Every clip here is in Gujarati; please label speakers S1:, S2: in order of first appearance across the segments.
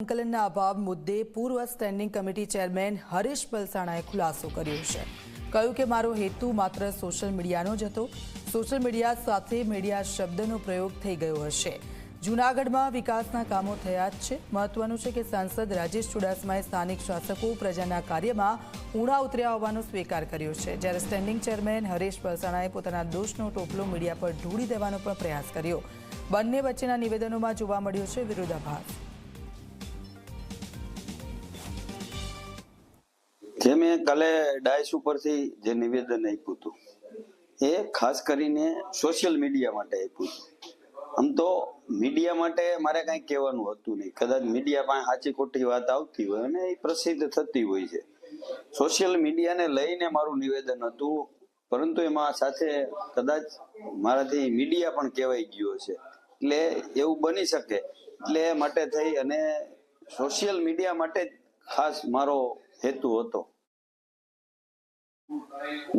S1: સંકલનના અભાવ મુદ્દે પૂર્વ સ્ટેન્ડિંગ કમિટી ચેરમેન હરીશ પલસાણાએ ખુલાસો કર્યો છે। કહ્યું કે મારો હેતુ માત્ર સોશિયલ મીડિયાનો જ હતો। સોશિયલ મીડિયા સાથે મીડિયા શબ્દનો પ્રયોગ થઈ ગયો હશે। જૂનાગઢમાં વિકાસના કામો થયા જ છે। મહત્વનું છે કે સાંસદ રાજેશ ચુડાસમાએ સ્થાનિક શાસકો પ્રજાના કાર્યમાં ઊંડા ઉતર્યા હોવાનો સ્વીકાર કર્યો છે, જ્યારે સ્ટેન્ડિંગ ચેરમેન હરીશ પલસાણાએ પોતાના દોષનો ટોપલો મીડિયા પર ઢોળી દેવાનો પણ પ્રયાસ કર્યો। બંને વચ્ચેના નિવેદનોમાં જોવા મળ્યો છે વિરોધાભાસ।
S2: જે મેં કાલે ડાયસ ઉપરથી જે નિવેદન આપ્યું હતું એ ખાસ કરીને સોશિયલ મીડિયા માટે આપ્યું હતું। આમ તો મીડિયા માટે મારે કંઈ કહેવાનું હતું નહીં, કદાચ મીડિયા પાસે સાચી ખોટી વાત આવતી હોય અને એ પ્રસિદ્ધ થતી હોય છે। સોશિયલ મીડિયાને લઈને મારું નિવેદન હતું, પરંતુ એમાં સાથે કદાચ મારાથી મીડિયા પણ કહેવાઈ ગયો છે, એટલે એવું બની શકે, એટલે માટે થઈ અને સોશિયલ મીડિયા માટે જ ખાસ મારો હેતુ હતો।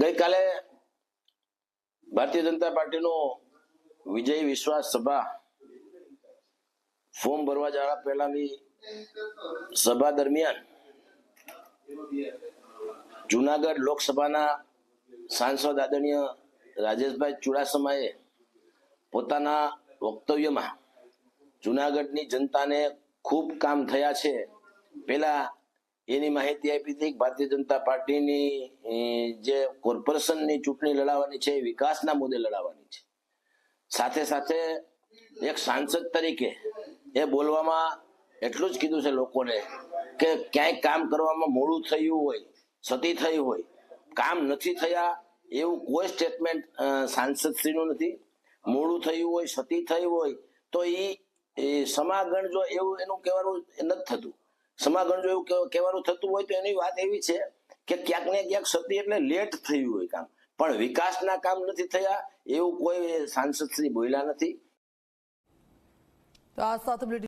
S3: ગઈકાલે ભારતીય જનતા પાર્ટીનો વિજય વિશ્વાસ સભા ફોર્મ ભરવા જવા પહેલાની સભા દરમિયાન જૂનાગઢ લોકસભાના સાંસદ આદરણીય રાજેશભાઈ ચુડાસમાએ પોતાના વક્તવ્યમાં જૂનાગઢની જનતાને ખૂબ કામ થયા છે, પેલા એની માહિતી આપી હતી કે ભારતીય જનતા પાર્ટીની જે કોર્પોરેશનની ચૂંટણી લડાવવાની છે એ વિકાસના મુદ્દે લડાવવાની છે। સાથે સાથે એક સાંસદ તરીકે એ બોલવામાં એટલું જ કીધું છે લોકોને કે ક્યાંય કામ કરવામાં મોડું થયું હોય, સતી થઈ હોય, કામ નથી થયા એવું કોઈ સ્ટેટમેન્ટ સાંસદશ્રીનું નથી। મોડું થયું હોય, સતી થઈ હોય તો એ સમાગણ જો એવું એનું કહેવાનું નથી થતું। સમાગણ જો એવું કહેવાનું થતું હોય તો એની વાત એવી છે કે ક્યાંક ને ક્યાંક સતી એટલે લેટ થયું હોય કામ, પણ વિકાસના કામ નથી થયા એવું કોઈ સાંસદ શ્રી બોલ્યા નથી।
S1: તો આ સાથે